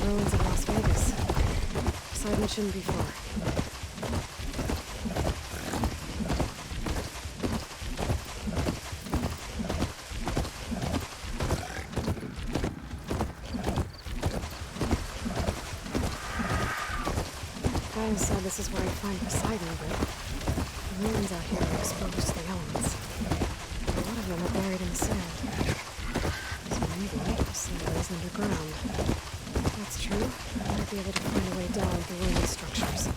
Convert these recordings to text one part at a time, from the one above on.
ruins of Las Vegas. Poseidon shouldn't be far. Guy said this is where you find Poseidon, but the ruins out here are exposed to the elements. A lot of them are buried in the sand. So maybe Poseidon is underground. If that's true, I might be able to find a way down through ruined structures.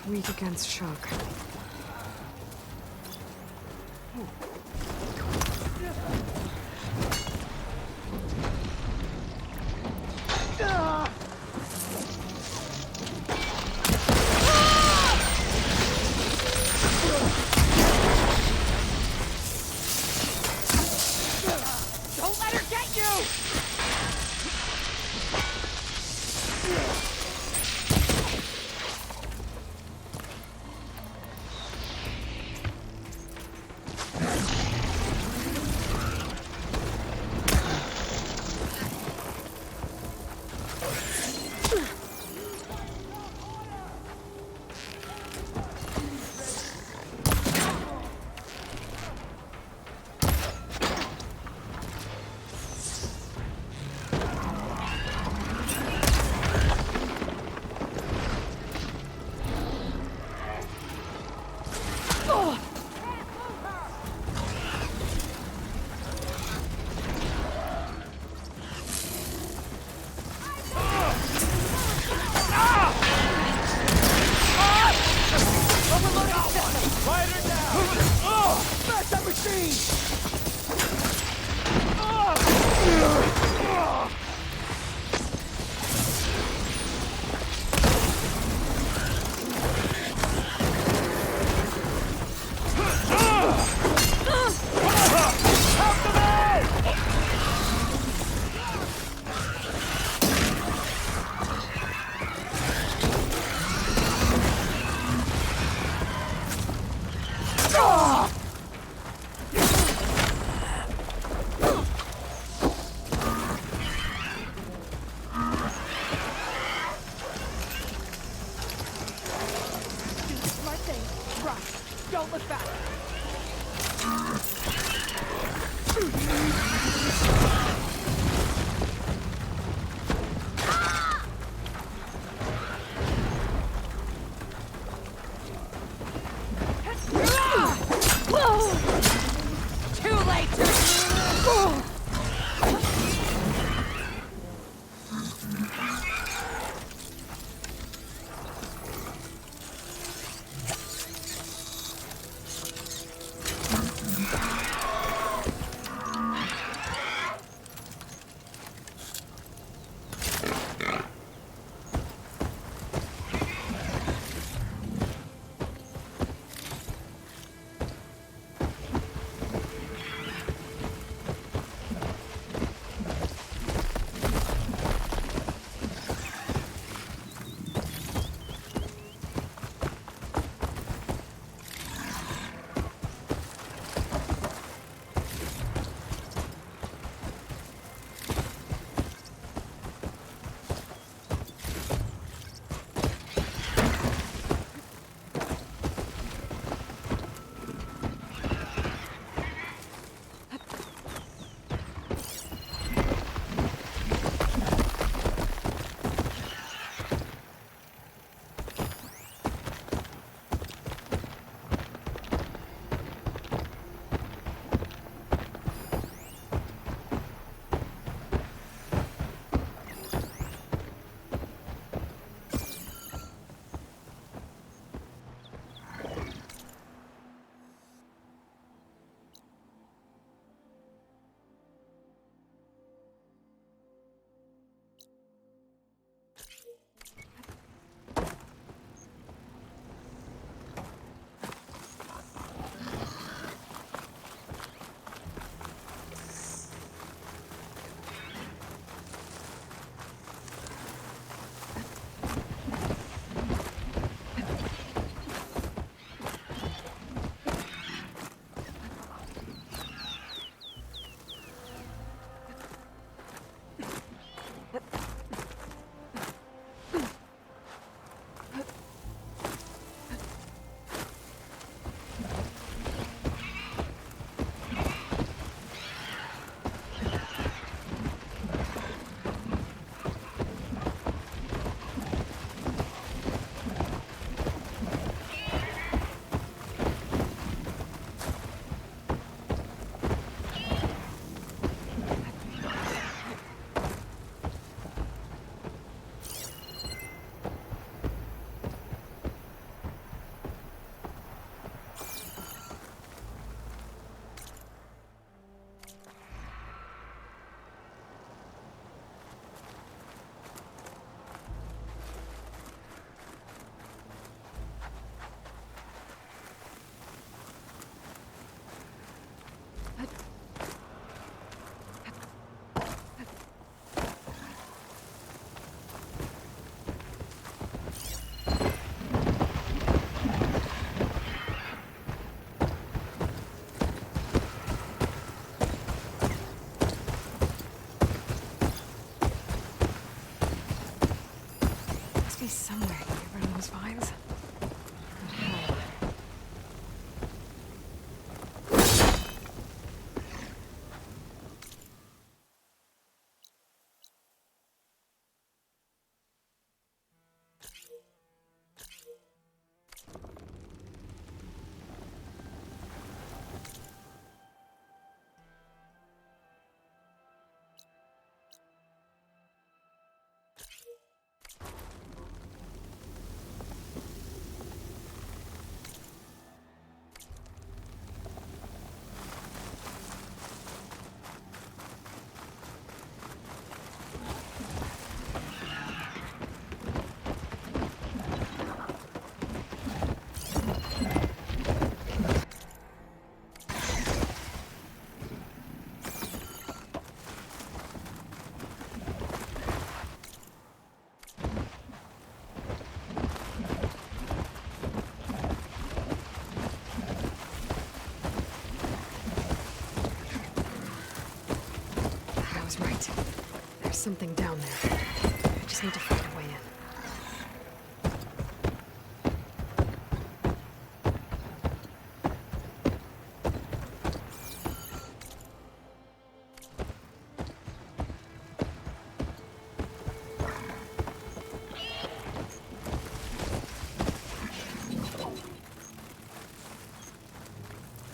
Weak against shock. Don't let her get you! Be somewhere to get rid of those vines. But how? Something down there. I just need to find a way in.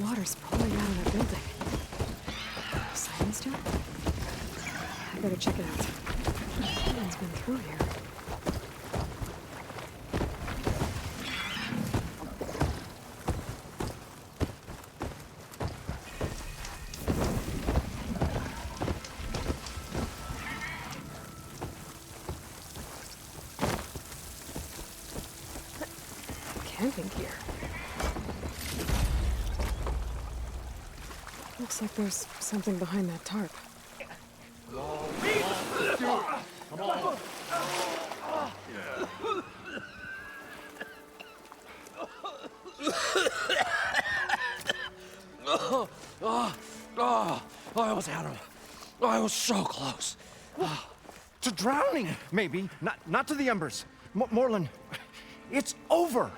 Water's pouring out of that building. sandstone? I better check it out. Someone's been through here. Camping gear. Looks like there's something behind that tarp. I almost had him. I was so close. To drowning, maybe. Not to the embers. Moreland, it's over.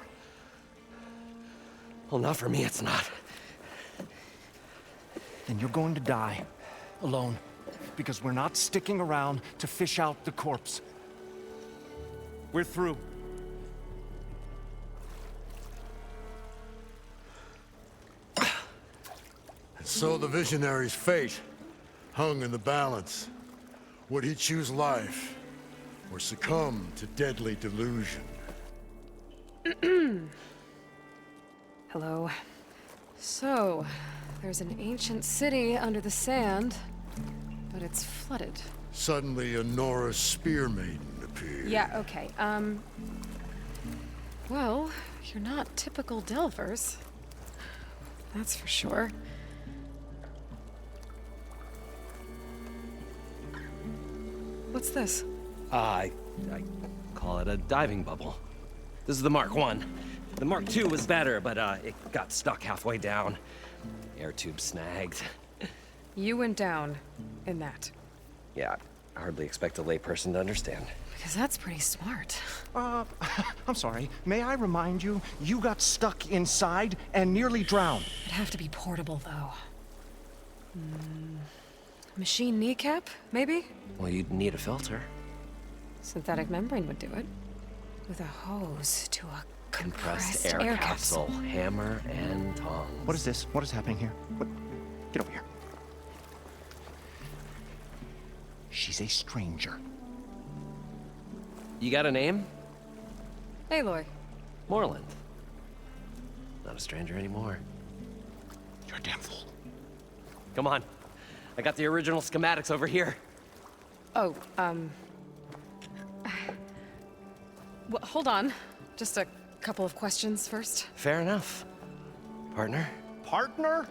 Well, not for me, it's not. Then you're going to die. Alone. Because we're not sticking around to fish out the corpse. We're through. So the visionary's fate hung in the balance. Would he choose life or succumb to deadly delusion? Hello. So, there's an ancient city under the sand, but it's flooded. Suddenly a Norse spear maiden appeared. Yeah, okay. Well, you're not typical Delvers. That's for sure. What's this? I call it a diving bubble. This is the Mark I. The Mark II was better, but it got stuck halfway down. Air tube snagged. You went down in that. Yeah, I hardly expect a layperson to understand. Because that's pretty smart. I'm sorry. May I remind you, you got stuck inside and nearly drowned. It'd have to be portable, though. Machine kneecap, maybe? Well, you'd need a filter. Synthetic membrane would do it. With a hose to a compressed air capsule. Hammer and tongs. What is this? What is happening here? What? Get over here. She's a stranger. You got a name? Aloy. Moreland. Not a stranger anymore. You're a damn fool. Come on. I got the original schematics over here. Oh, well, hold on. Just a couple of questions first. Fair enough. Partner? Partner?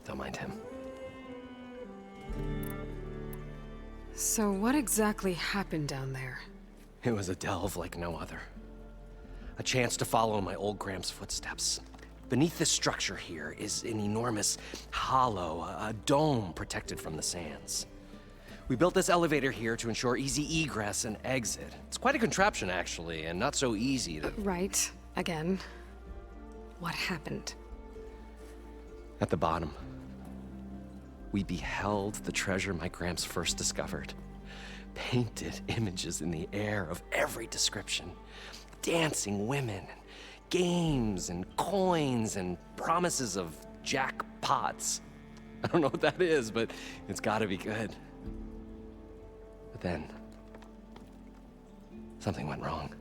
Don't mind him. So what exactly happened down there? It was a delve like no other. A chance to follow in my old Graham's footsteps. Beneath this structure here is an enormous hollow, a dome protected from the sands. We built this elevator here to ensure easy egress and exit. It's quite a contraption, actually, and not so easy to... Right. Again. What happened? At the bottom, we beheld the treasure my Gramps first discovered. Painted images in the air of every description. Dancing women, games and coins and promises of jackpots. I don't know what that is, but it's gotta be good. But then, something went wrong.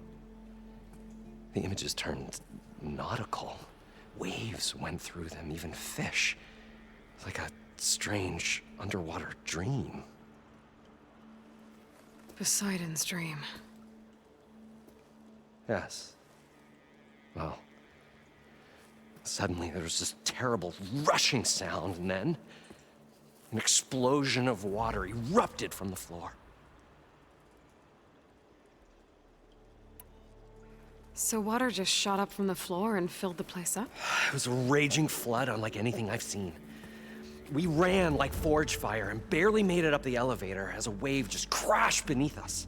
The images turned nautical. Waves went through them, even fish. It's like a strange underwater dream. Poseidon's dream. Yes. Well, suddenly there was this terrible rushing sound, and then an explosion of water erupted from the floor. So water just shot up from the floor and filled the place up? It was a raging flood unlike anything I've seen. We ran like forge fire and barely made it up the elevator as a wave just crashed beneath us.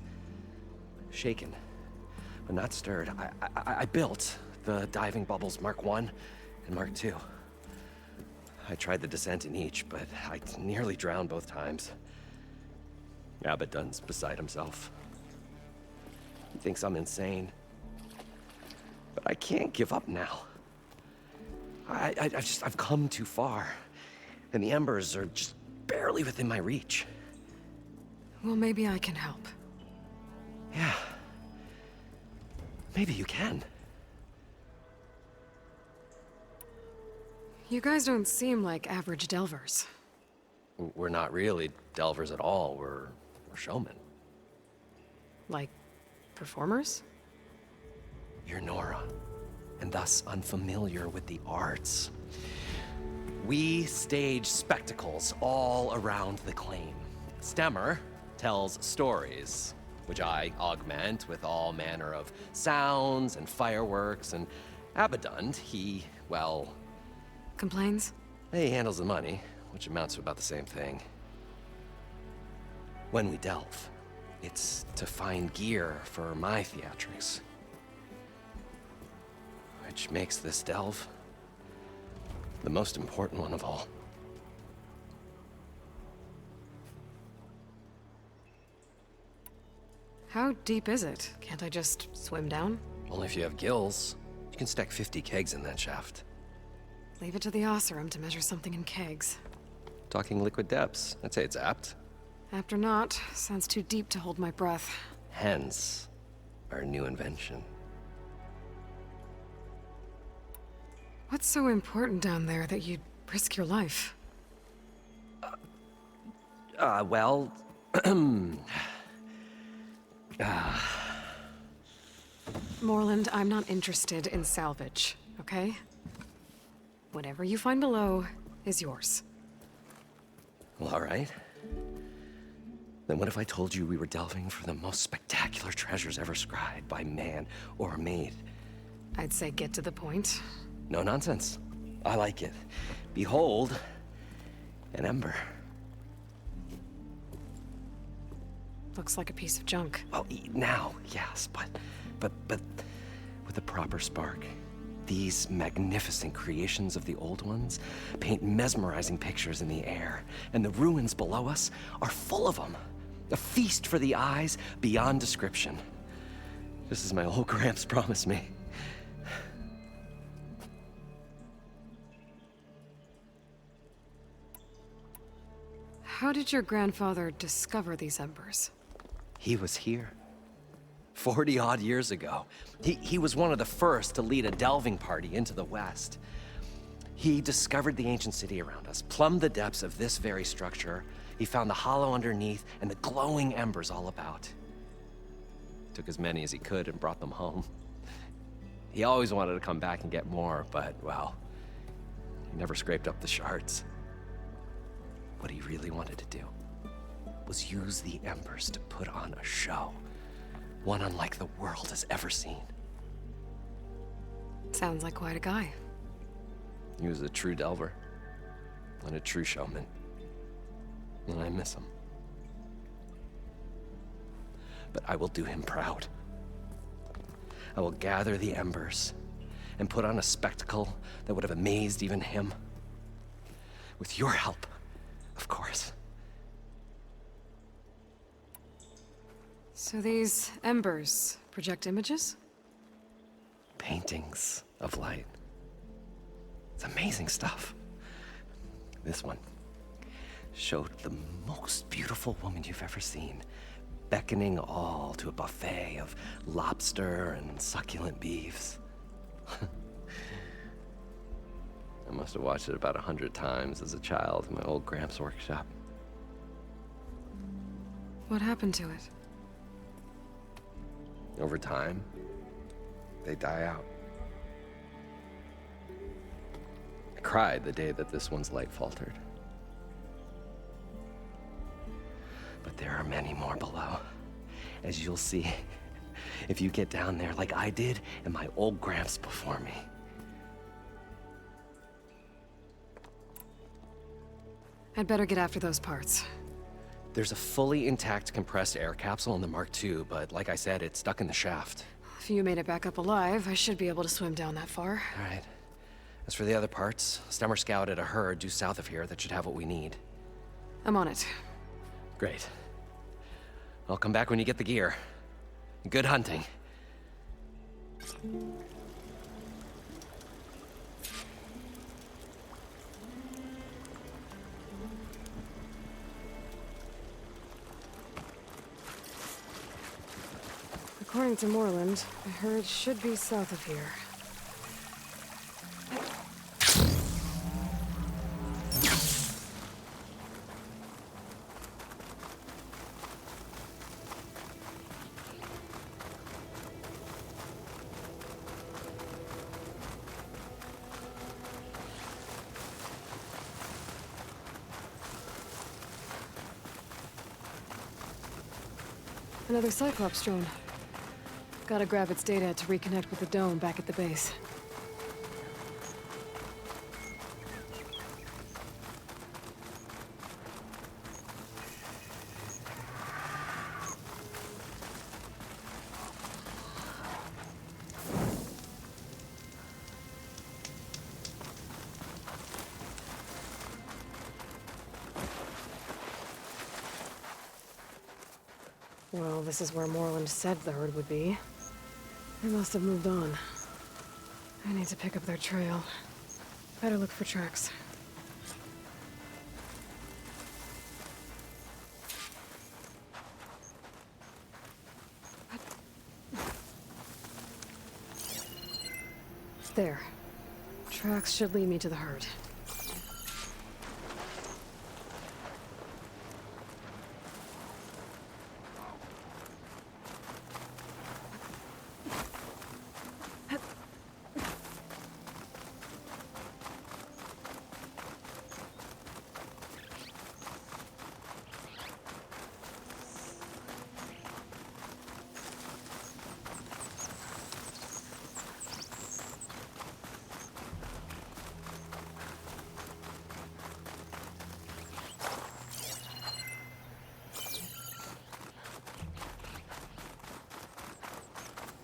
Shaken, but not stirred, I built the diving bubbles Mark I and Mark II. I tried the descent in each, but I nearly drowned both times. Abaddon's beside himself. He thinks I'm insane. But I can't give up now. I've come too far. And the embers are just barely within my reach. Well, maybe I can help. Yeah. Maybe you can. You guys don't seem like average delvers. We're not really delvers at all. We're showmen. Like, performers? You're Nora, and thus unfamiliar with the arts. We stage spectacles all around the claim. Stemmer tells stories, which I augment with all manner of sounds and fireworks, and Abaddon, he, well... Complains? He handles the money, which amounts to about the same thing. When we delve, it's to find gear for my theatrics. Which makes this delve the most important one of all. How deep is it? Can't I just swim down? Only if you have gills. You can stack 50 kegs in that shaft. Leave it to the Oseram to measure something in kegs. Talking liquid depths, I'd say it's apt. Apt or not, sounds too deep to hold my breath. Hence, our new invention. What's so important down there that you'd risk your life? Well... Moreland, I'm not interested in salvage, okay? Whatever you find below is yours. Well, all right. Then what if I told you we were delving for the most spectacular treasures ever scribed by man or maid? I'd say get to the point. No nonsense. I like it. Behold, an ember. Looks like a piece of junk. Well, now, yes, but with a proper spark. These magnificent creations of the old ones paint mesmerizing pictures in the air, and the ruins below us are full of them. A feast for the eyes beyond description. Just as my old Gramps promised me. How did your grandfather discover these embers? He was here. 40-odd years ago. He was one of the first to lead a delving party into the West. He discovered the ancient city around us, plumbed the depths of this very structure. He found the hollow underneath and the glowing embers all about. Took as many as he could and brought them home. He always wanted to come back and get more, but, well, he never scraped up the shards. What he really wanted to do was use the embers to put on a show. One unlike the world has ever seen. Sounds like quite a guy. He was a true delver and a true showman. And I miss him. But I will do him proud. I will gather the embers and put on a spectacle that would have amazed even him. With your help, of course. So these embers project images? Paintings of light. It's amazing stuff. This one showed the most beautiful woman you've ever seen, beckoning all to a buffet of lobster and succulent beefs. I must have watched it about 100 times as a child in my old Gramps' workshop. What happened to it? Over time, they die out. I cried the day that this one's light faltered. But there are many more below, as you'll see if you get down there like I did and my old Gramps before me. I'd better get after those parts. There's a fully intact compressed air capsule in the Mark II, but like I said, it's stuck in the shaft. If you made it back up alive, I should be able to swim down that far. All right. As for the other parts, Stemmer scouted a herd due south of here that should have what we need. I'm on it. Great. I'll come back when you get the gear. Good hunting. According to Moreland, the herd should be south of here. Another Cyclops drone. Gotta grab its data to reconnect with the dome back at the base. Well, this is where Moreland said the herd would be. They must have moved on. I need to pick up their trail. Better look for tracks. There. Tracks should lead me to the herd.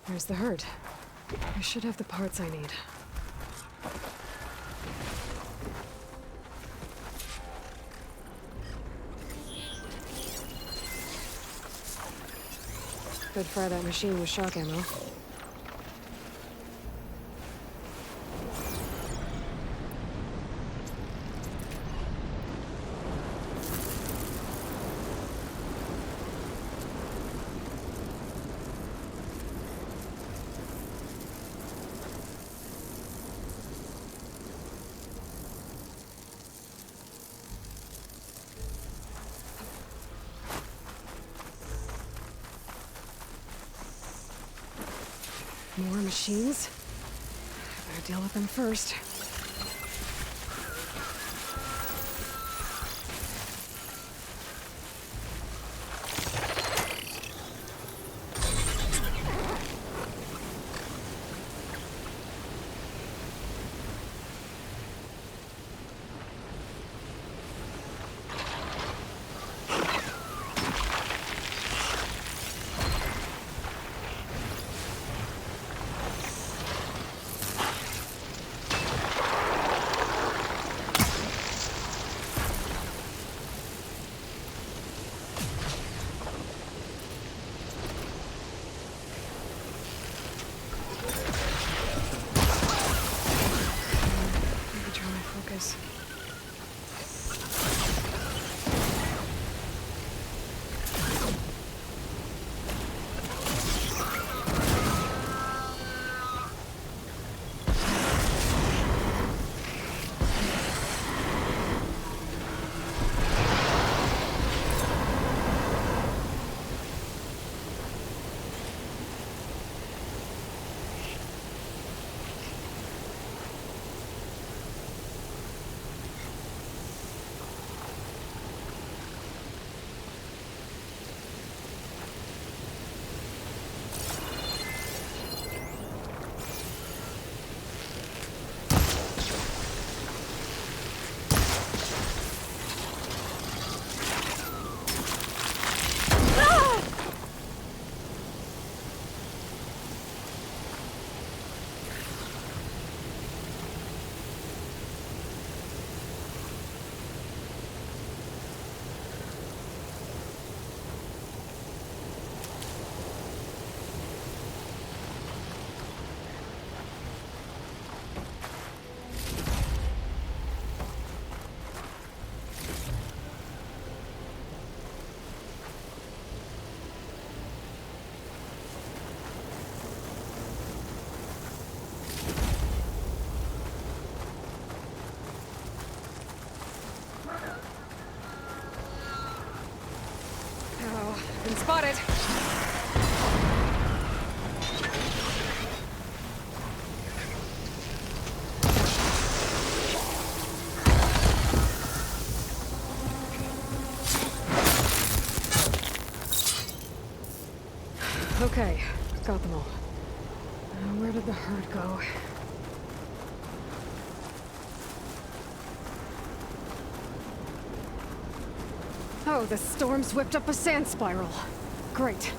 There's the herd. I should have the parts I need. Could fry that machine with shock ammo. More machines? I better deal with them first. Focus. Spotted. Okay, got them all. Where did the herd go? Oh, the storm's whipped up a sand spiral. Great.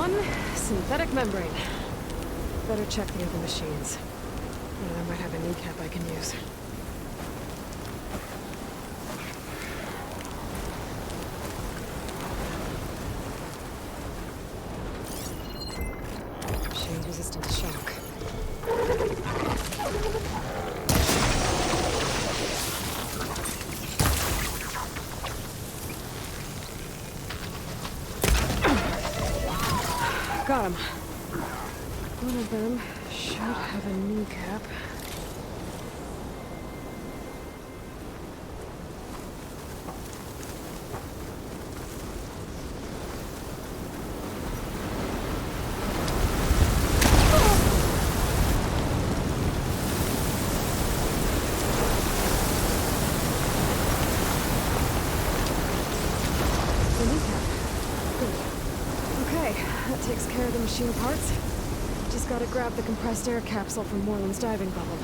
one synthetic membrane. Better check the other machines. One of them might have a kneecap I can use. Machine resistant to shock. Got him. One of them should have a kneecap. The kneecap. Good. Okay, that takes care of the machine parts. Just gotta grab the compressed air capsule from Moreland's diving bubble.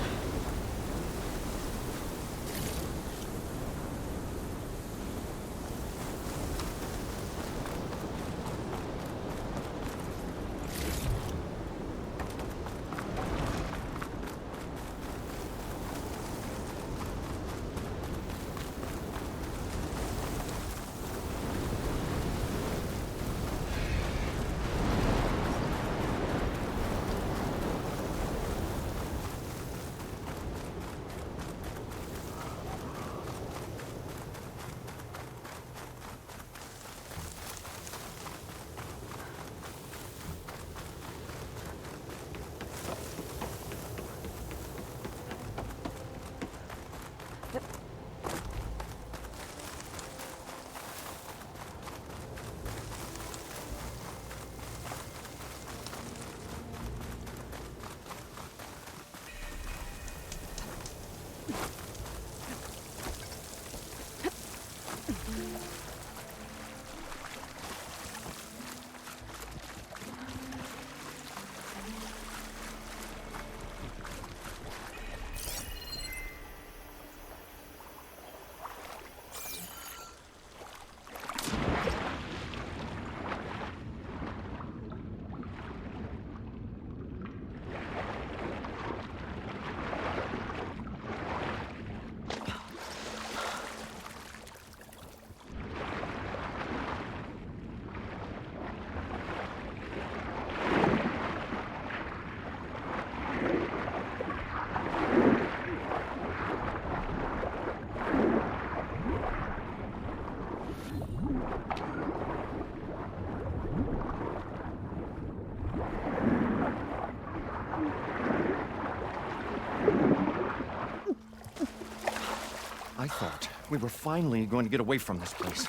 I thought we were finally going to get away from this place.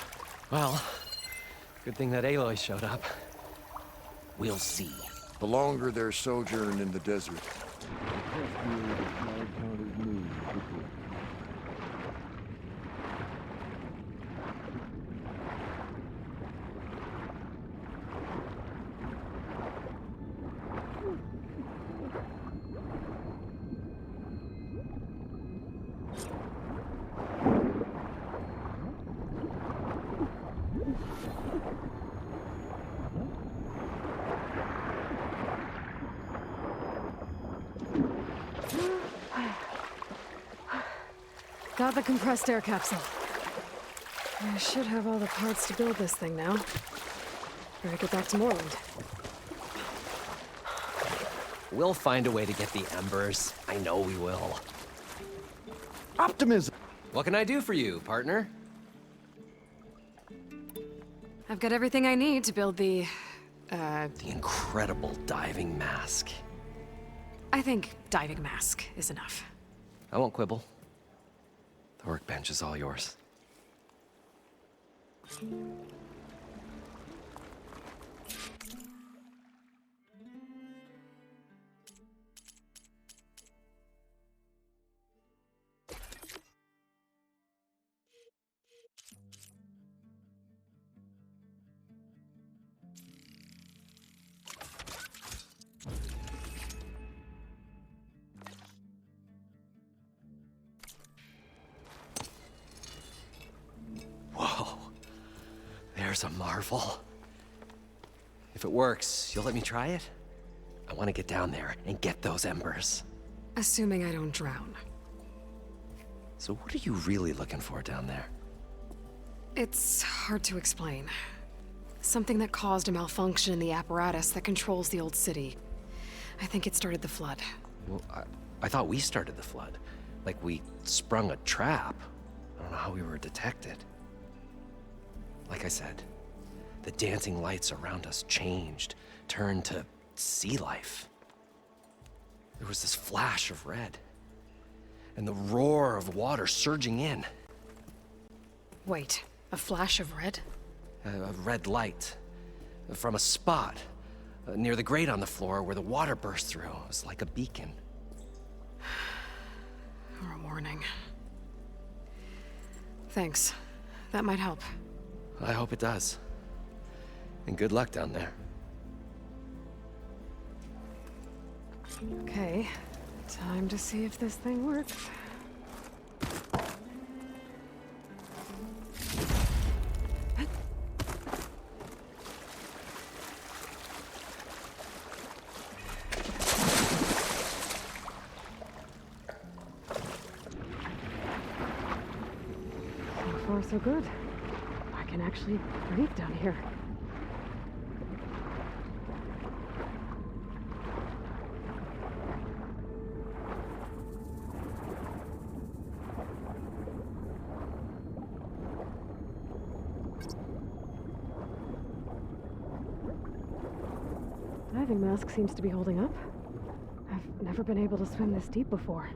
Well, good thing that Aloy showed up. We'll see. The longer their sojourn in the desert, Got the compressed air capsule. I should have all the parts to build this thing now. Better get back to Moreland. We'll find a way to get the embers. I know we will. Optimism! What can I do for you, partner? I've got everything I need to build the incredible diving mask. I think diving mask is enough. I won't quibble. The workbench is all yours. Whoa. There's a marvel. If it works, you'll let me try it? I want to get down there and get those embers. Assuming I don't drown. So what are you really looking for down there? It's hard to explain. Something that caused a malfunction in the apparatus that controls the old city. I think it started the flood. Well, I thought we started the flood. Like we sprung a trap. I don't know how we were detected. Like I said, the dancing lights around us changed, turned to sea life. There was this flash of red, and the roar of water surging in. Wait, a flash of red? A red light from a spot near the grate on the floor where the water burst through. It was like a beacon. Or a warning. Thanks. That might help. I hope it does. And good luck down there. Okay, time to see if this thing works. So far, so good. I can actually breathe down here. Diving mask seems to be holding up. I've never been able to swim this deep before.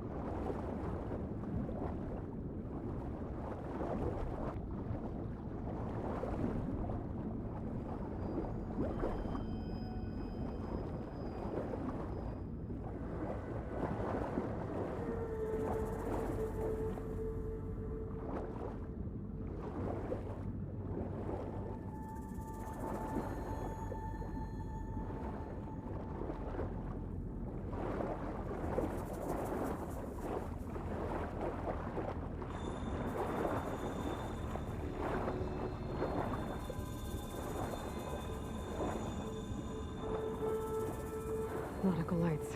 Nautical lights.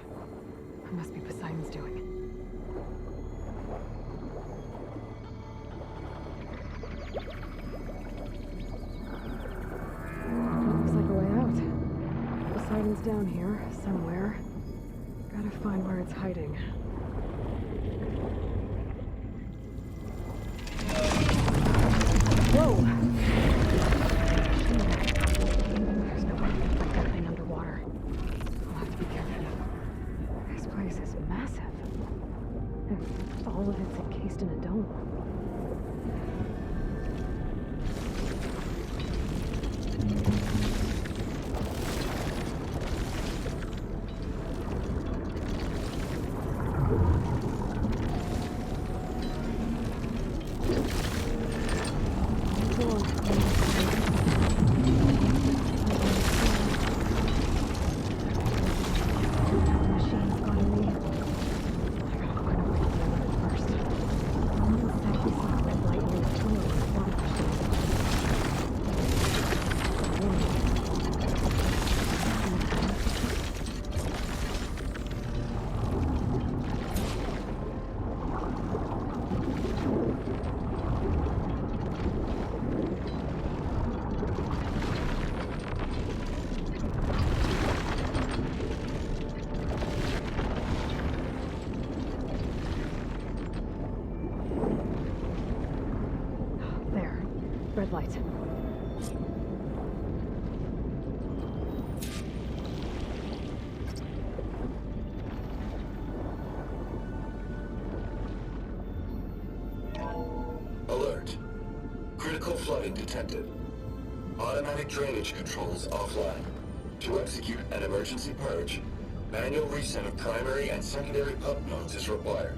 It must be Poseidon's doing. Looks like a way out. Poseidon's down here, somewhere. Gotta find where it's hiding. Whoa! There's no way to fight that thing underwater. I'll have to be careful. This place is massive. And all of it's encased in a dome. Red light. Alert. Critical flooding detected. Automatic drainage controls offline. To execute an emergency purge, manual reset of primary and secondary pump nodes is required.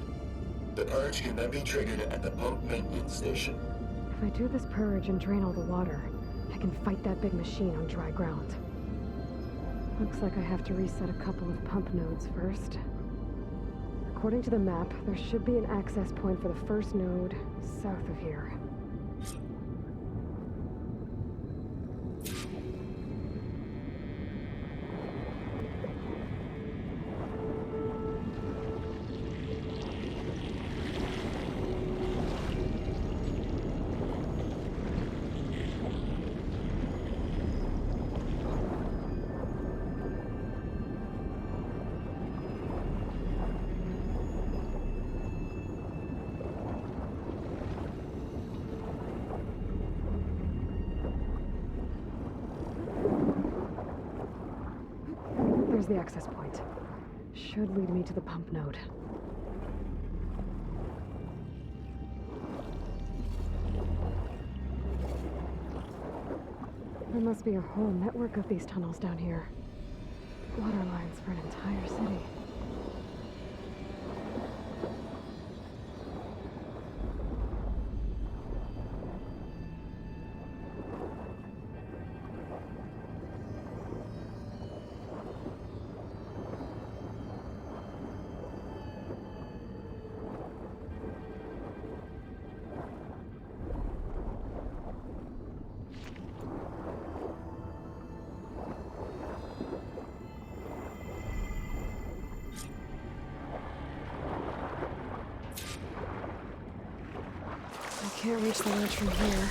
The purge can then be triggered at the pump maintenance station. If I do this purge and drain all the water, I can fight that big machine on dry ground. Looks like I have to reset a couple of pump nodes first. According to the map, there should be an access point for the first node south of here. Here's the access point. Should lead me to the pump node. There must be a whole network of these tunnels down here. Water lines for an entire city. I can't reach the ledge from here.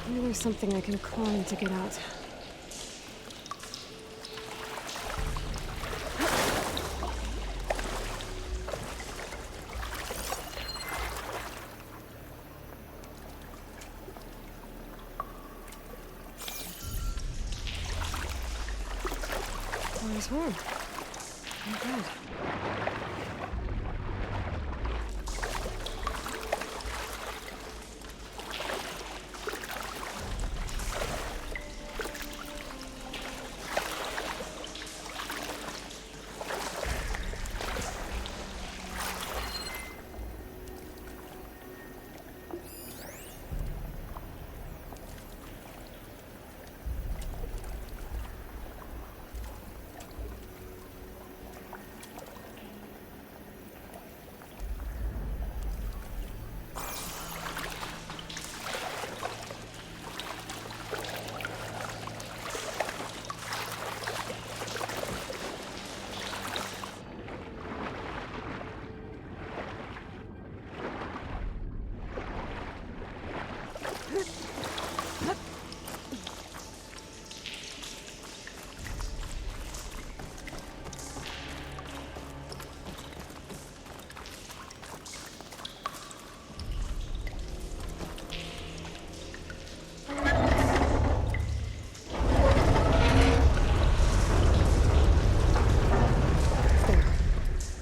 Maybe there's something I can climb to get out. There's one. Oh, good.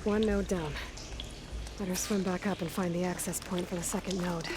One node down. Better swim back up and find the access point for the second node.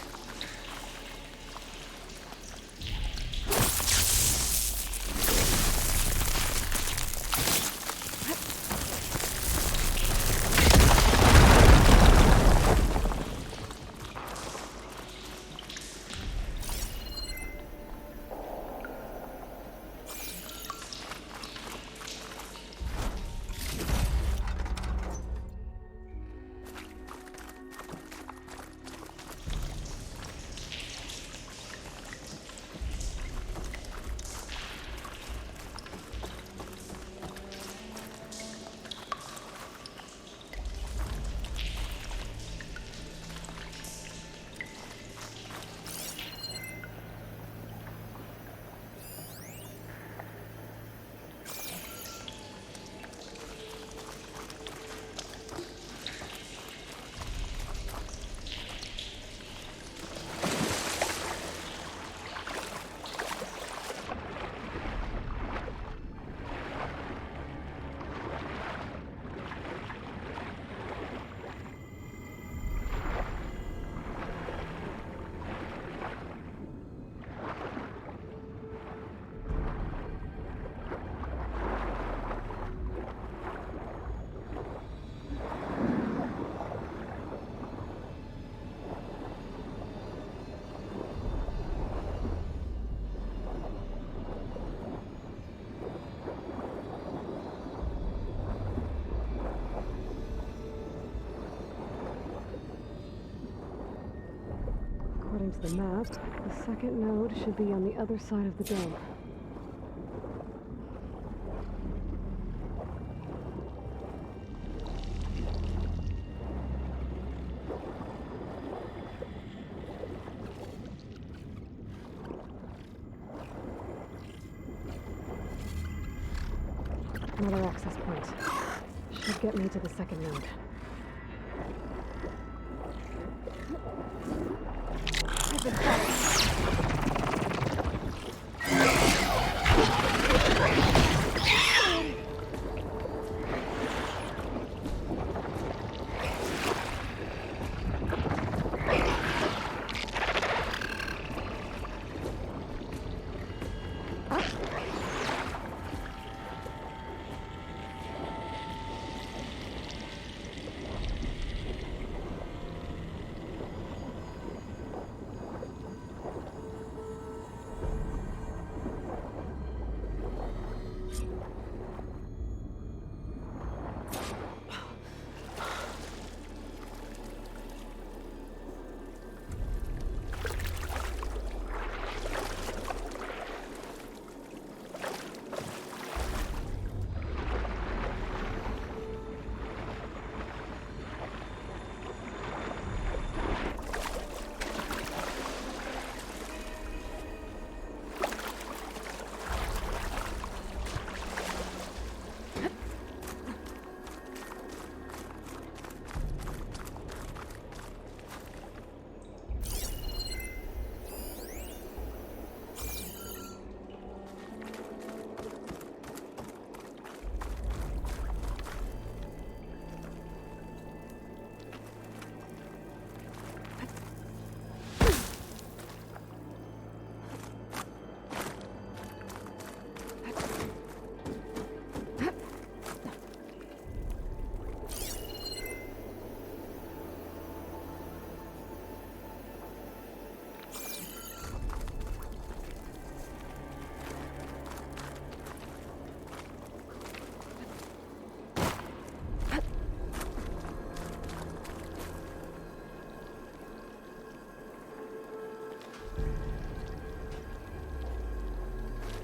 According to the map, the second node should be on the other side of the dome. Another access point. Should get me to the second node. I've been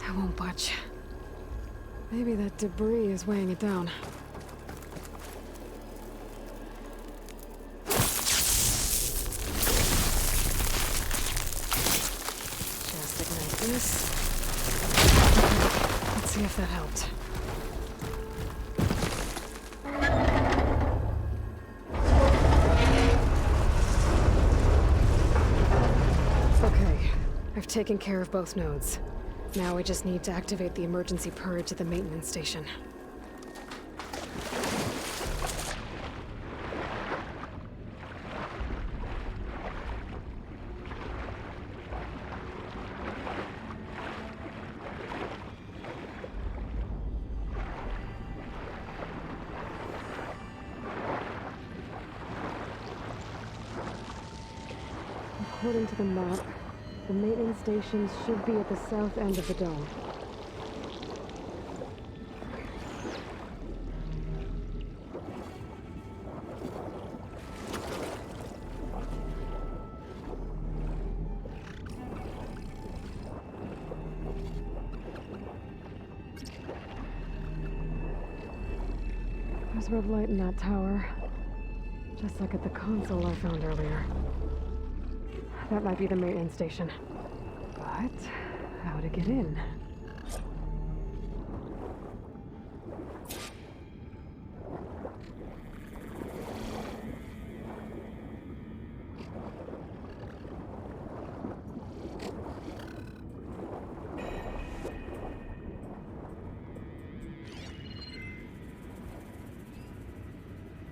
I won't budge. Maybe that debris is weighing it down. Just ignite this. Okay, let's see if that helped. Okay, I've taken care of both nodes. Now I just need to activate the emergency purge at the maintenance station. According to the map, the maintenance stations should be at the south end of the dome. There's red light in that tower, just like at the console I found earlier. That might be the maintenance station. But how to get in?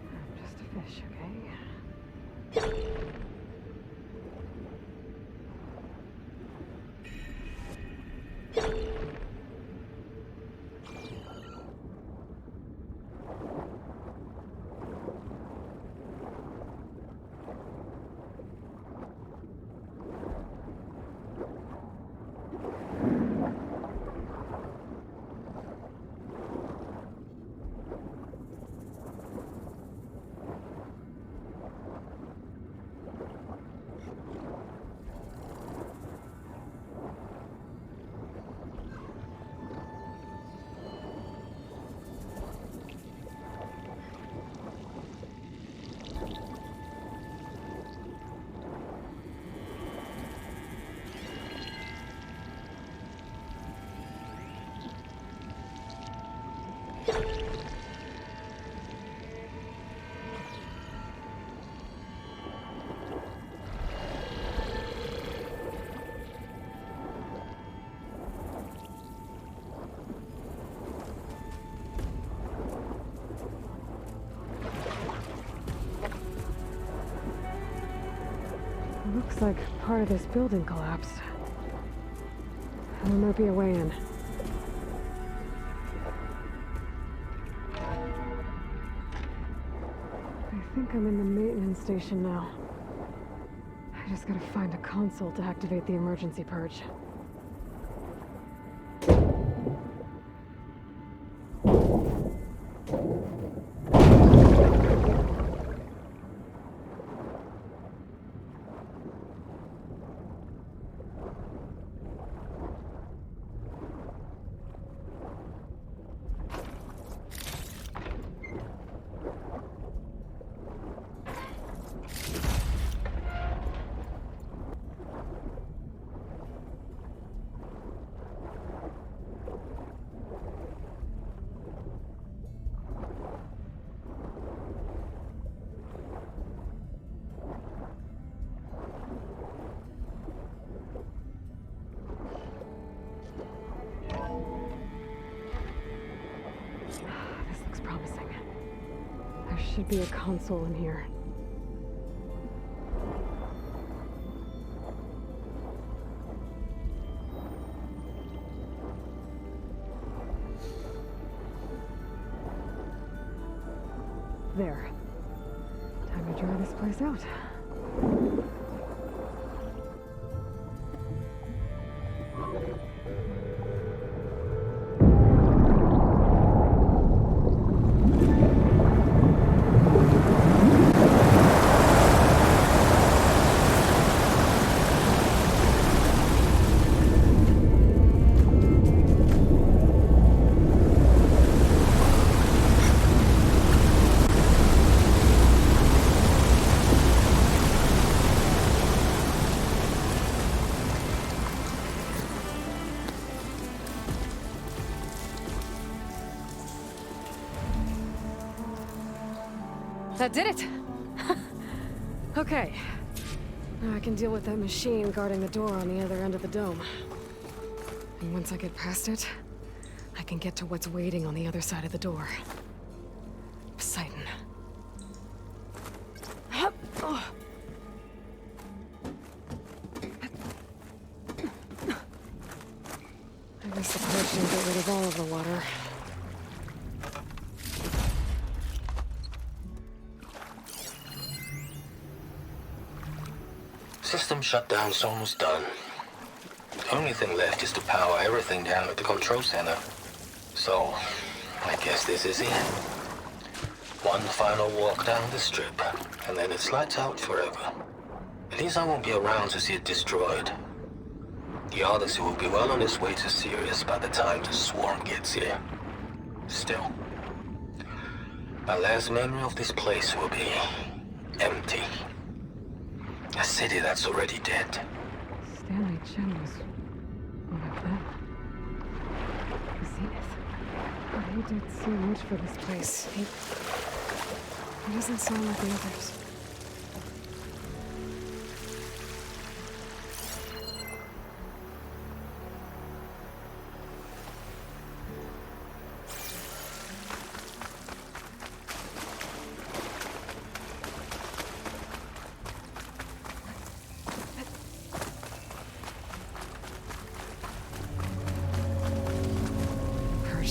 I'm just a fish, okay? Looks like part of this building collapsed. There might be a way in. I think I'm in the maintenance station now. I just gotta find a console to activate the emergency purge. This looks promising. There should be a console in here. There. Time to dry this place out. That did it! Okay. Now I can deal with that machine guarding the door on the other end of the dome. And once I get past it, I can get to what's waiting on the other side of the door. Poseidon. Hup. Oh. I guess the purge didn't get rid of all of the water. System shutdown's almost done. The only thing left is to power everything down at the control center. So, I guess this is it. One final walk down the strip, and then it's lights out forever. At least I won't be around to see it destroyed. The Odyssey will be well on its way to Sirius by the time the swarm gets here. Still, my last memory of this place will be empty. A city that's already dead. Stanley Chen was one of them. Zenith. But he did so much for this place. He doesn't sound like the others.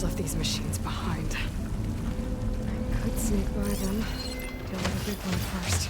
Left these machines behind. I could sneak by them. Deal with the big one first.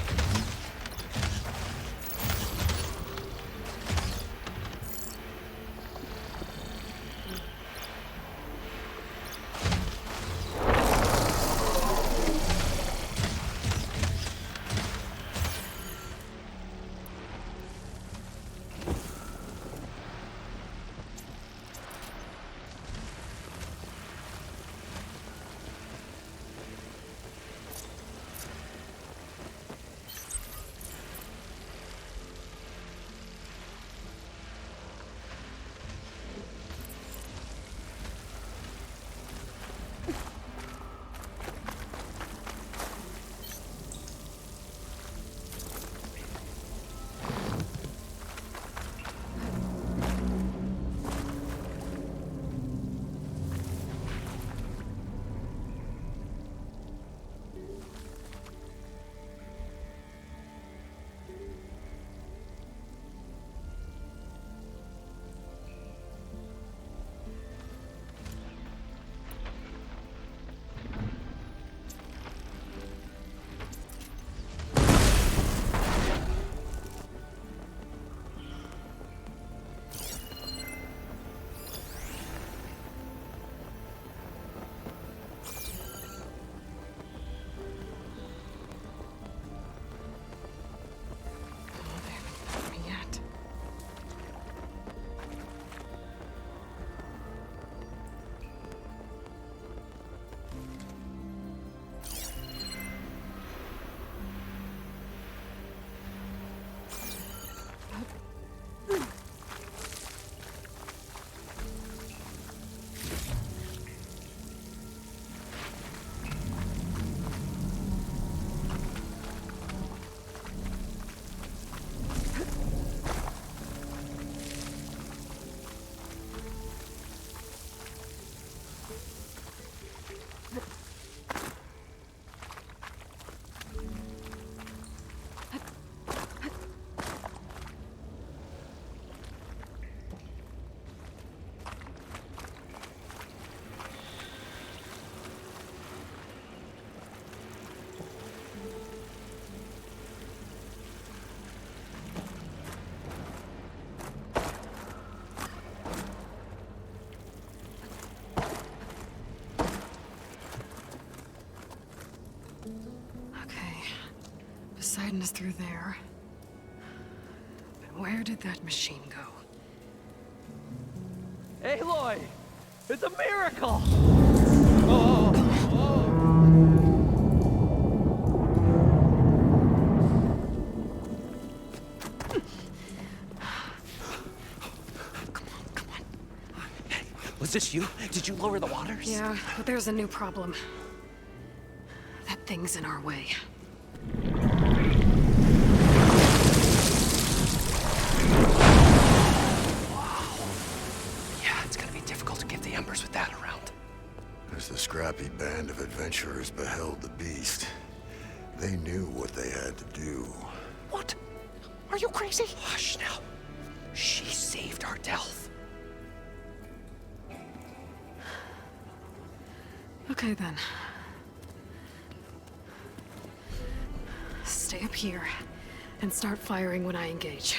Poseidon is through there. But where did that machine go? Aloy! It's a miracle! Was this you? Did you lower the waters? Yeah, but there's a new problem. That thing's in our way. scrappy band of adventurers beheld the beast, they knew what they had to do. What? Are you crazy? Hush now. She saved our Delph. Okay then. Stay up here and start firing when I engage.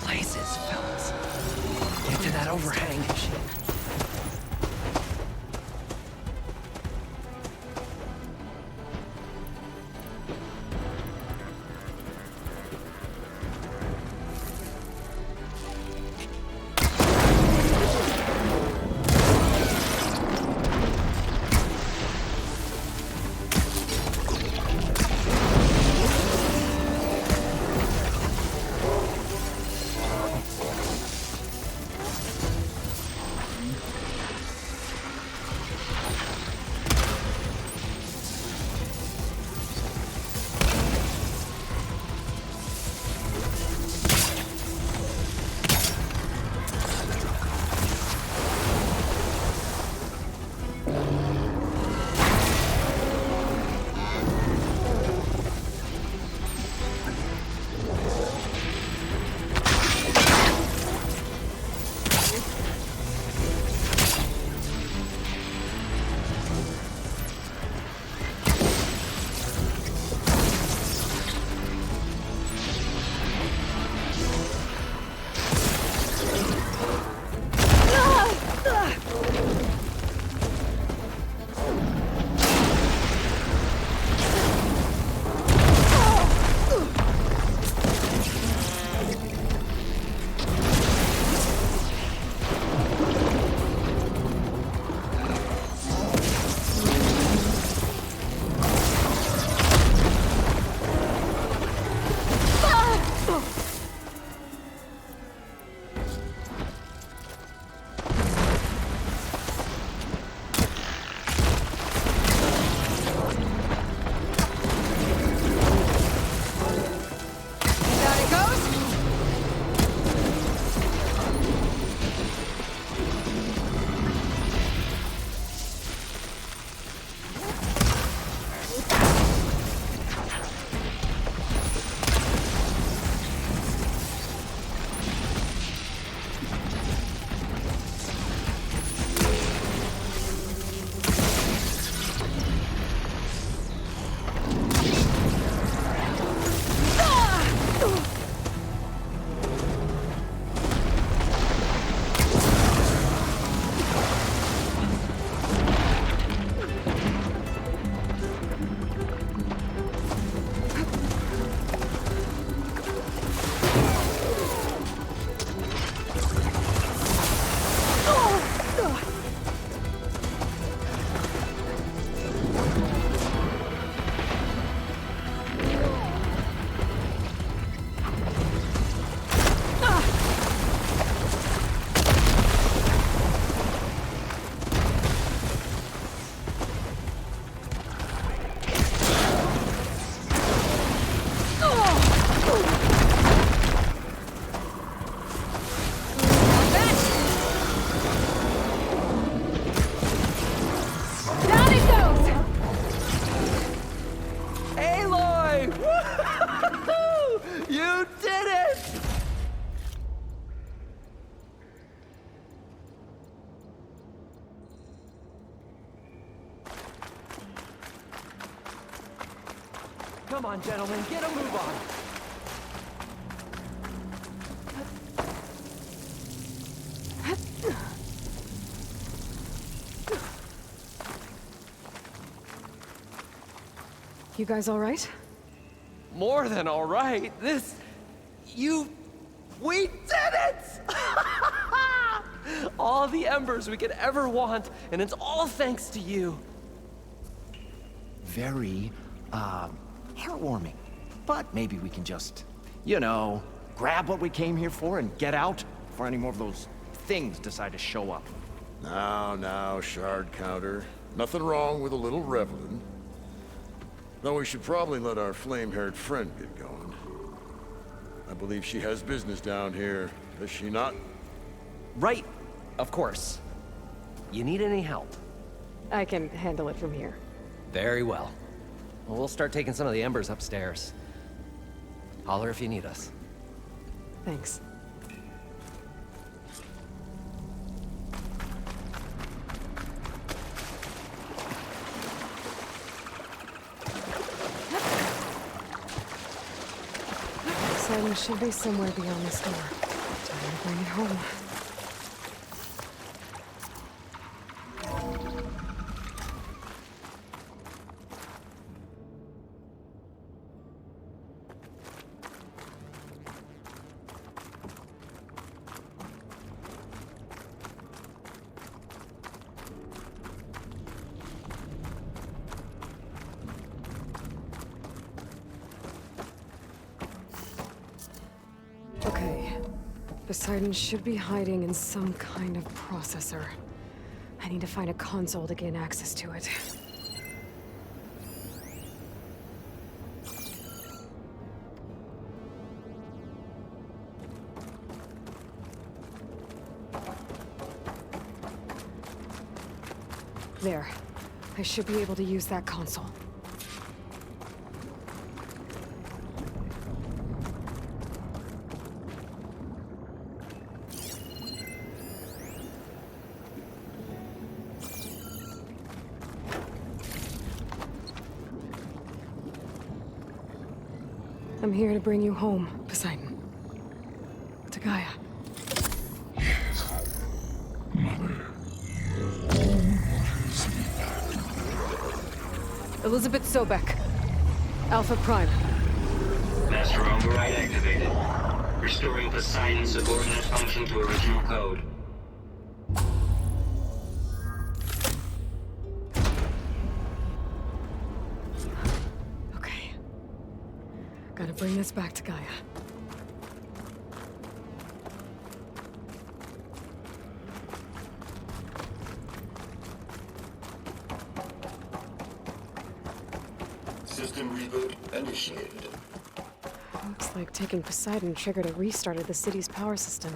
Blazes, fellas. Get to that overhang. Come on, gentlemen, get a move on. You guys all right? More than all right. We did it! All the embers we could ever want, and it's all thanks to you. Very, heartwarming. But maybe we can just, grab what we came here for and get out before any more of those things decide to show up. Now, shard counter. Nothing wrong with a little reveling. Though we should probably let our flame-haired friend get going. I believe she has business down here, does she not? Right, of course. You need any help? I can handle it from here. Very well. Well, we'll start taking some of the embers upstairs. Holler if you need us. Thanks. Poseidon should be somewhere beyond this door. Time to bring it home. Okay. Poseidon should be hiding in some kind of processor. I need to find a console to gain access to it. There. I should be able to use that console. I'm here to bring you home, Poseidon. To Gaia. Elizabeth Sobek. Alpha Prime. Master override activated. Restoring Poseidon's subordinate function to original code. Okay. Gotta bring this back to Gaia. System reboot initiated. Looks like taking Poseidon triggered a restart of the city's power system.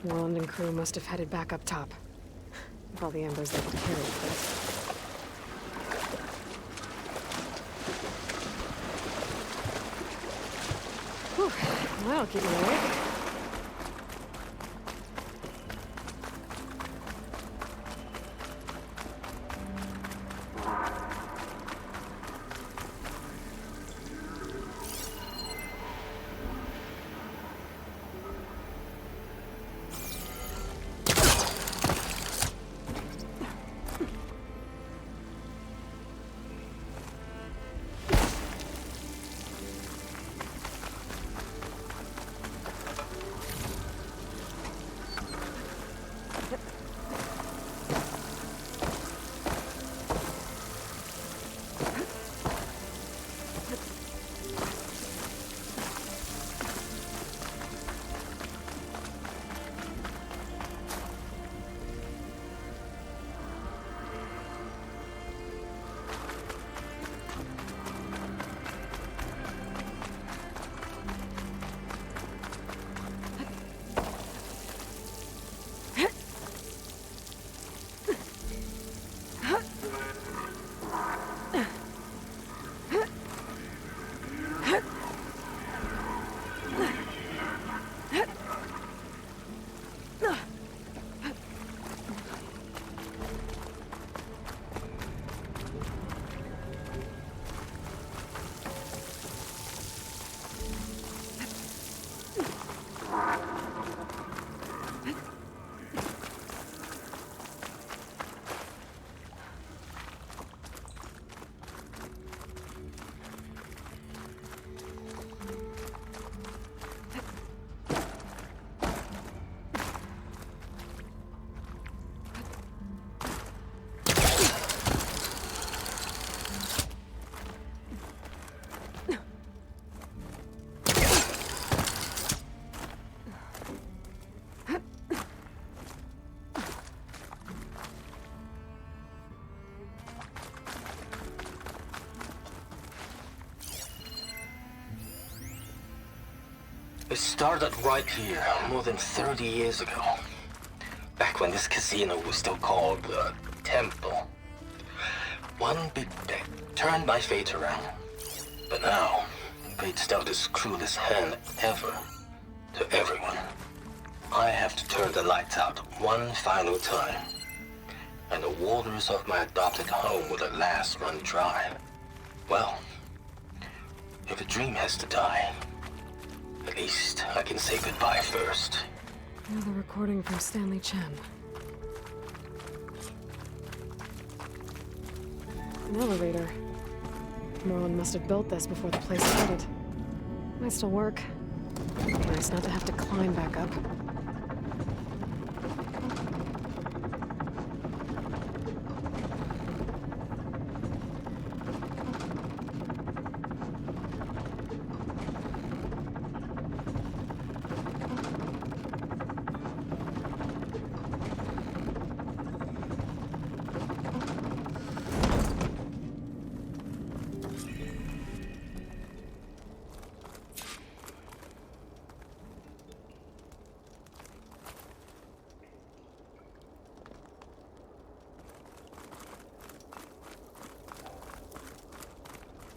Roland and crew must have headed back up top. With all the embers they could carry with us. Whew, that'll keep me awake. It started right here, more than 30 years ago. Back when this casino was still called the Temple. One big bet turned my fate around. But now, fate's dealt its cruelest hand ever to everyone. I have to turn the lights out one final time. And the waters of my adopted home will at last run dry. Well, if a dream has to die, at least I can say goodbye first. Another recording from Stanley Chen. An elevator. Moreland must have built this before the place started. Might still work. Nice not to have to climb back up.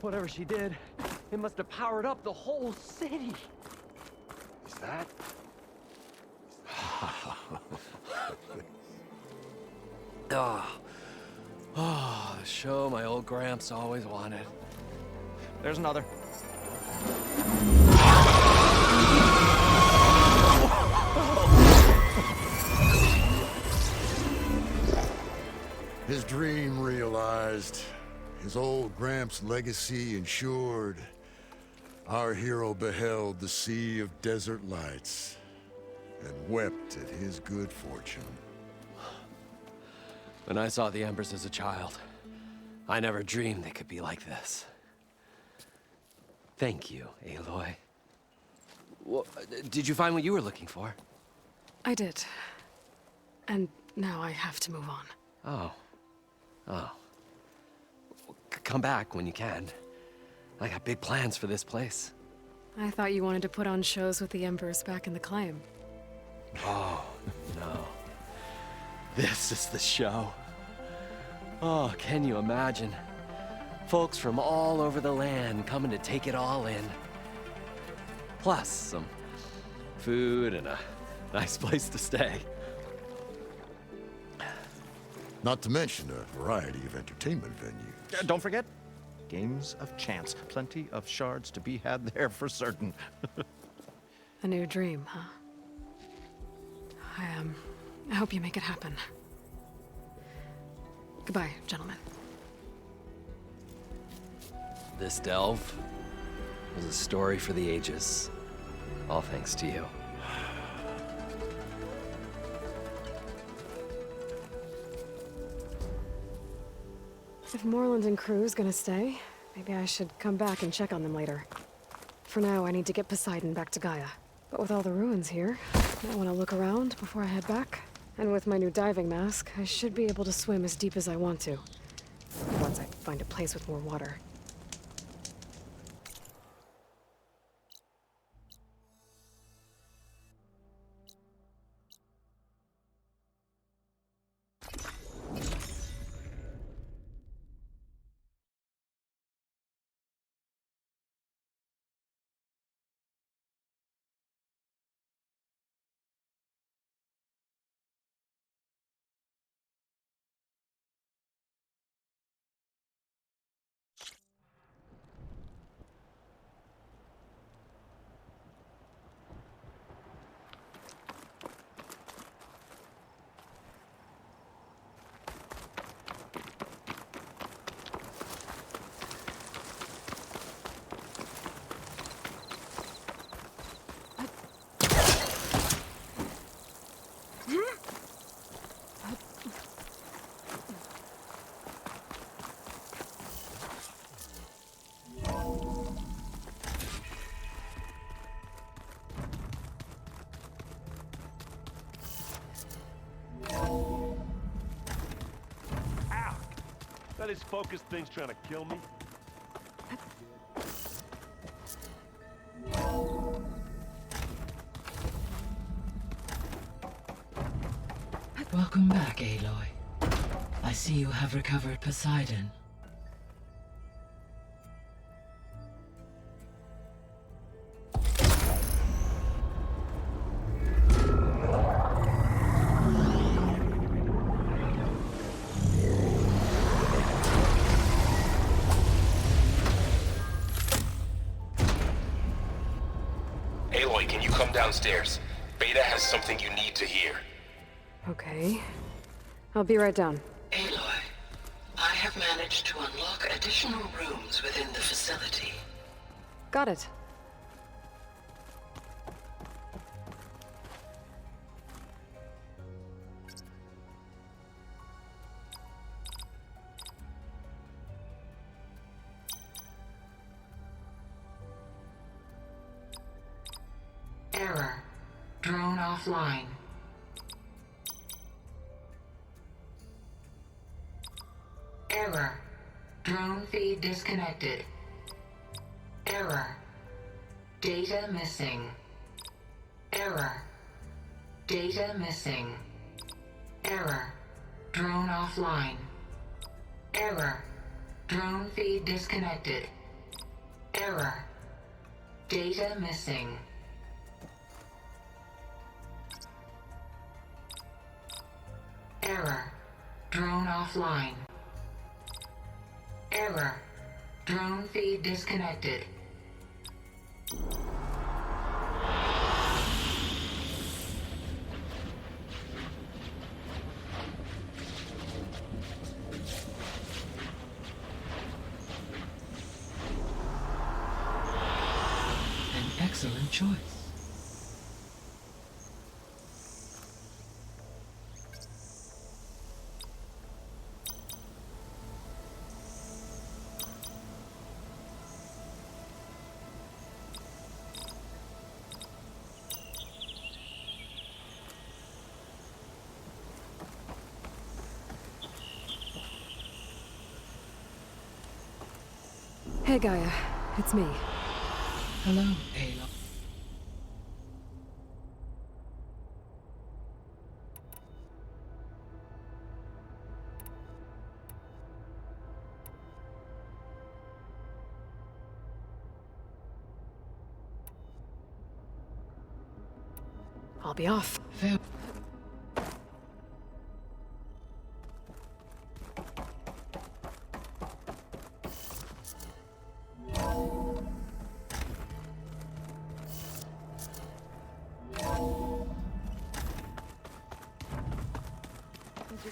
Whatever she did, it must have powered up the whole city. Is that? Oh, the show my old Gramps always wanted. There's another. His dream realized. His old Gramps' legacy ensured. Our hero beheld the sea of desert lights and wept at his good fortune. When I saw the Embers as a child, I never dreamed they could be like this. Thank you, Aloy. Well, did you find what you were looking for? I did. And now I have to move on. Oh. Oh. Come back when you can. I got big plans for this place. I thought you wanted to put on shows with the Embers back in the Claim. Oh, no. This is the show. Oh, can you imagine? Folks from all over the land coming to take it all in. Plus, some food and a nice place to stay. Not to mention a variety of entertainment venues. Don't forget, games of chance. Plenty of shards to be had there for certain. A new dream, huh? I hope you make it happen. Goodbye, gentlemen. This delve was a story for the ages. All thanks to you. If Moreland and crew's gonna stay, maybe I should come back and check on them later. For now, I need to get Poseidon back to Gaia. But with all the ruins here, I want to look around before I head back. And with my new diving mask, I should be able to swim as deep as I want to. Once I find a place with more water. That his focus thing's trying to kill me? Welcome back, Aloy. I see you have recovered Poseidon. Aloy, can you come downstairs? Beta has something you need to hear. Okay. I'll be right down. Aloy, I have managed to unlock additional rooms within the facility. Got it. Error. Drone offline. Error. Drone feed disconnected. Error. Data missing. Error. Data missing. Error. Drone offline. Error. Drone feed disconnected. Error. Data missing. Error. Drone offline. Error. Drone feed disconnected. An excellent choice. Hey, Gaia. It's me. Hello, Aloy. I'll be off. Fair.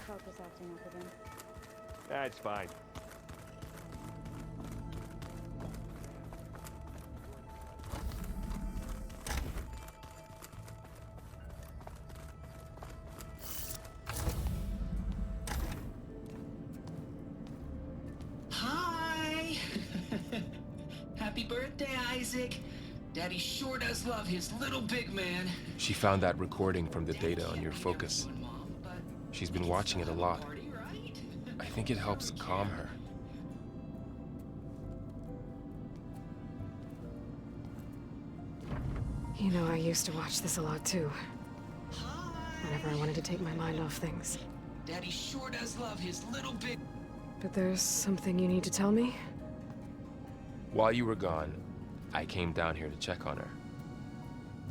Focus acting up again. That's fine. Hi! Happy birthday, Isaac. Daddy sure does love his little big man. She found that recording from the data on your focus. She's been watching it a lot. I think it helps calm her. You know, I used to watch this a lot too. Whenever I wanted to take my mind off things. Daddy sure does love his little big... But there's something you need to tell me? While you were gone, I came down here to check on her.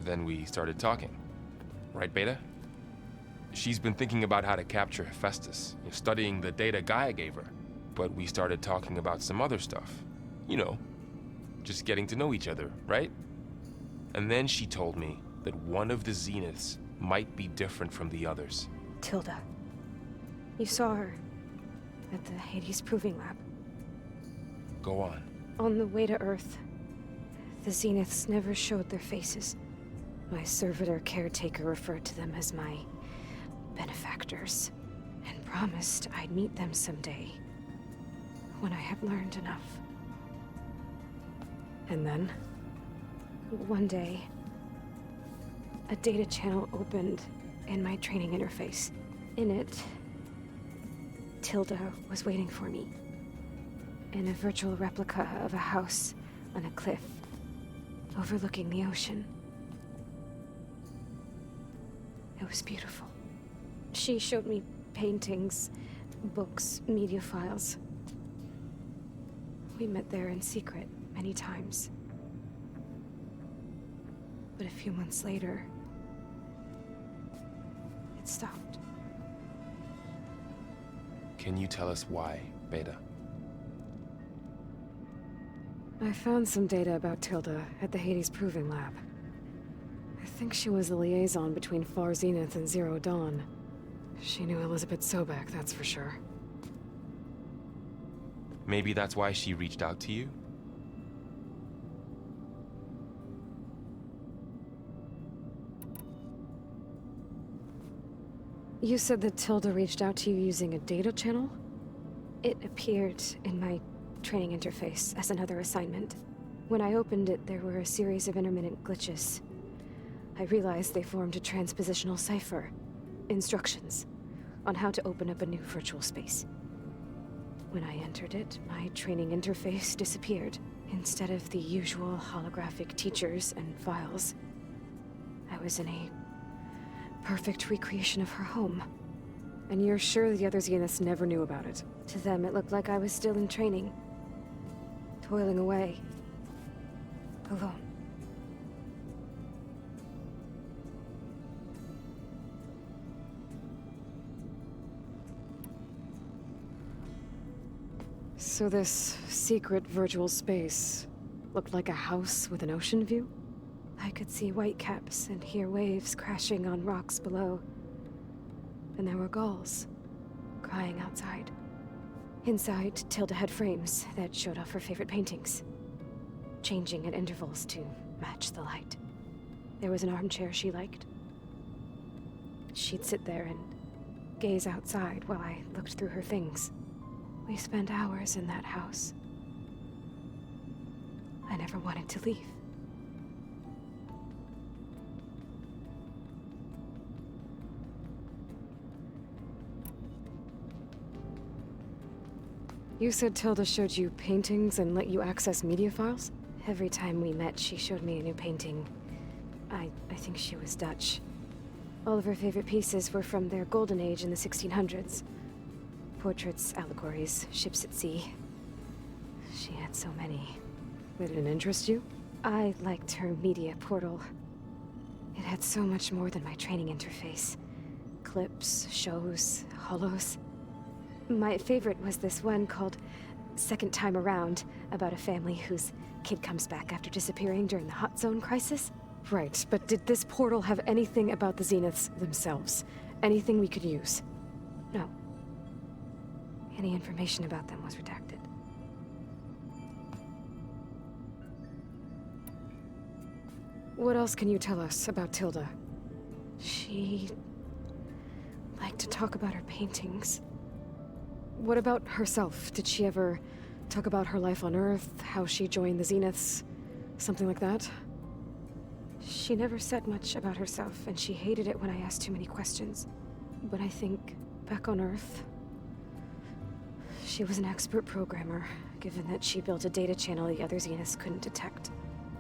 Then we started talking. Right, Beta? She's been thinking about how to capture Hephaestus, studying the data Gaia gave her. But we started talking about some other stuff. You know, just getting to know each other, right? And then she told me that one of the Zeniths might be different from the others. Tilda. You saw her at the Hades Proving Lab. Go on. On the way to Earth, the Zeniths never showed their faces. My servitor caretaker referred to them as my benefactors, and promised I'd meet them someday, when I had learned enough. And then, one day, a data channel opened in my training interface. In it, Tilda was waiting for me, in a virtual replica of a house on a cliff, overlooking the ocean. It was beautiful. She showed me paintings, books, media files. We met there in secret many times. But a few months later, it stopped. Can you tell us why, Beta? I found some data about Tilda at the Hades Proving Lab. I think she was the liaison between Far Zenith and Zero Dawn. She knew Elizabeth Sobek, that's for sure. Maybe that's why she reached out to you? You said that Tilda reached out to you using a data channel? It appeared in my training interface as another assignment. When I opened it, there were a series of intermittent glitches. I realized they formed a transpositional cipher. Instructions on how to open up a new virtual space. When I entered it, my training interface disappeared. Instead of the usual holographic teachers and files, I was in a perfect recreation of her home. And you're sure the other Zeniths never knew about it? To them, it looked like I was still in training. Toiling away. Alone. So this secret virtual space looked like a house with an ocean view? I could see whitecaps and hear waves crashing on rocks below. And there were gulls crying outside. Inside, Tilda had frames that showed off her favorite paintings, changing at intervals to match the light. There was an armchair she liked. She'd sit there and gaze outside while I looked through her things. We spent hours in that house. I never wanted to leave. You said Tilda showed you paintings and let you access media files? Every time we met, she showed me a new painting. I think she was Dutch. All of her favorite pieces were from their golden age in the 1600s. Portraits, allegories, ships at sea. She had so many. Did it interest you? I liked her media portal. It had so much more than my training interface. Clips, shows, holos. My favorite was this one called Second Time Around, about a family whose kid comes back after disappearing during the Hot Zone crisis. Right, but did this portal have anything about the Zeniths themselves? Anything we could use? No. Any information about them was redacted. What else can you tell us about Tilda? She liked to talk about her paintings. What about herself? Did she ever talk about her life on Earth, how she joined the Zeniths, something like that? She never said much about herself, and she hated it when I asked too many questions. But I think, back on Earth, she was an expert programmer, given that she built a data channel the other Zeniths couldn't detect.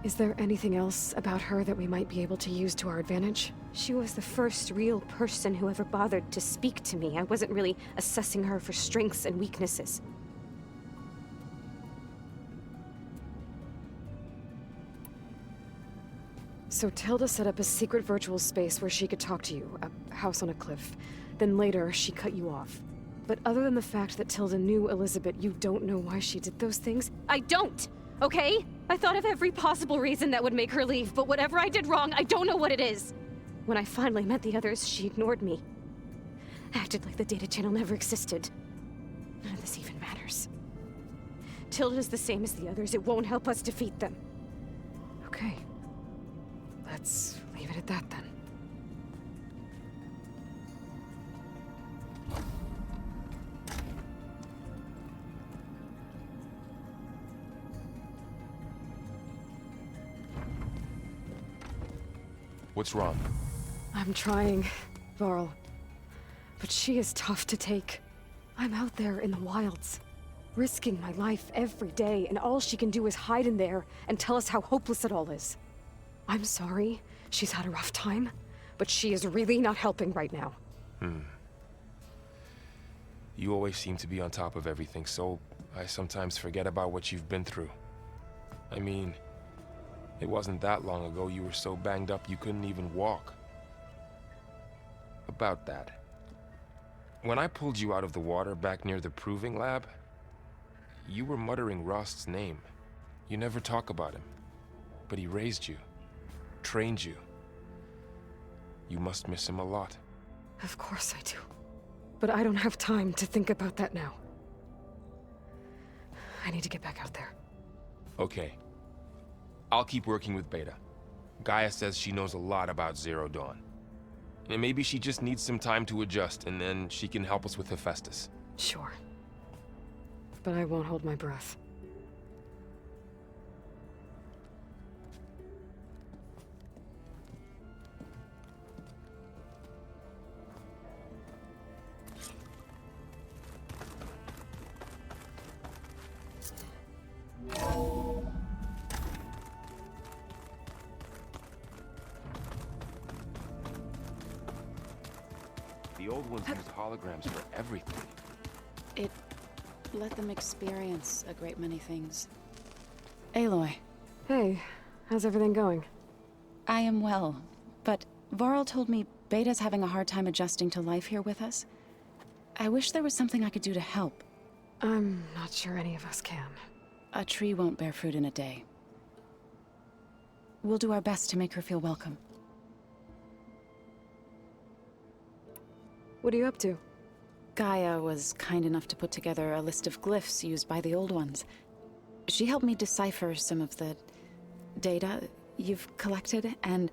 Is there anything else about her that we might be able to use to our advantage? She was the first real person who ever bothered to speak to me. I wasn't really assessing her for strengths and weaknesses. So Tilda set up a secret virtual space where she could talk to you, a house on a cliff. Then later, she cut you off. But other than the fact that Tilda knew Elizabeth, you don't know why she did those things? I don't! Okay? I thought of every possible reason that would make her leave, but whatever I did wrong, I don't know what it is. When I finally met the others, she ignored me. Acted like the data channel never existed. None of this even matters. Tilda's the same as the others. It won't help us defeat them. Okay. Let's leave it at that, then. What's wrong? I'm trying, Varl. But she is tough to take. I'm out there in the wilds, risking my life every day, and all she can do is hide in there and tell us how hopeless it all is. I'm sorry she's had a rough time, but she is really not helping right now. You always seem to be on top of everything, so I sometimes forget about what you've been through. I mean, it wasn't that long ago you were so banged up you couldn't even walk. About that. When I pulled you out of the water back near the proving lab, you were muttering Rost's name. You never talk about him. But he raised you, trained you. You must miss him a lot. Of course I do. But I don't have time to think about that now. I need to get back out there. Okay. I'll keep working with Beta. Gaia says she knows a lot about Zero Dawn. And maybe she just needs some time to adjust, and then she can help us with Hephaestus. Sure. But I won't hold my breath. The old ones use holograms for everything. It let them experience a great many things. Aloy. Hey, how's everything going? I am well, but Varl told me Beta's having a hard time adjusting to life here with us. I wish there was something I could do to help. I'm not sure any of us can. A tree won't bear fruit in a day. We'll do our best to make her feel welcome. What are you up to? Gaia was kind enough to put together a list of glyphs used by the Old Ones. She helped me decipher some of the data you've collected, and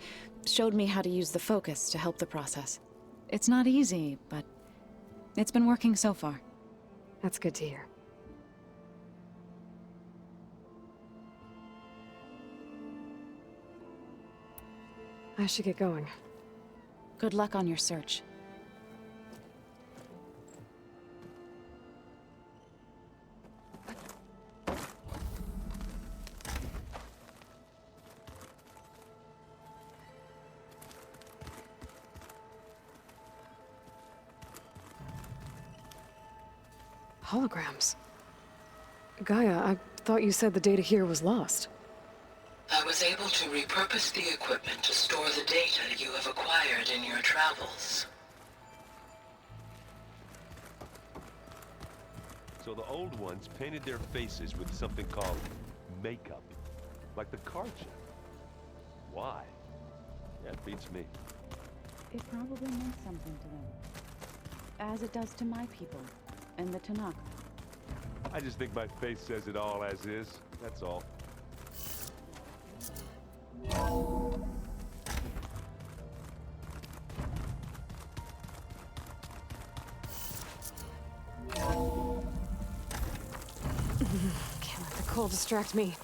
showed me how to use the focus to help the process. It's not easy, but it's been working so far. That's good to hear. I should get going. Good luck on your search. Holograms. Gaia, I thought you said the data here was lost. I was able to repurpose the equipment to store the data you have acquired in your travels. So the old ones painted their faces with something called makeup. Like the card chip. Why? That beats me. It probably meant something to them. As it does to my people, and the Tanakh. I just think my face says it all as is. That's all. Can't let the cold distract me.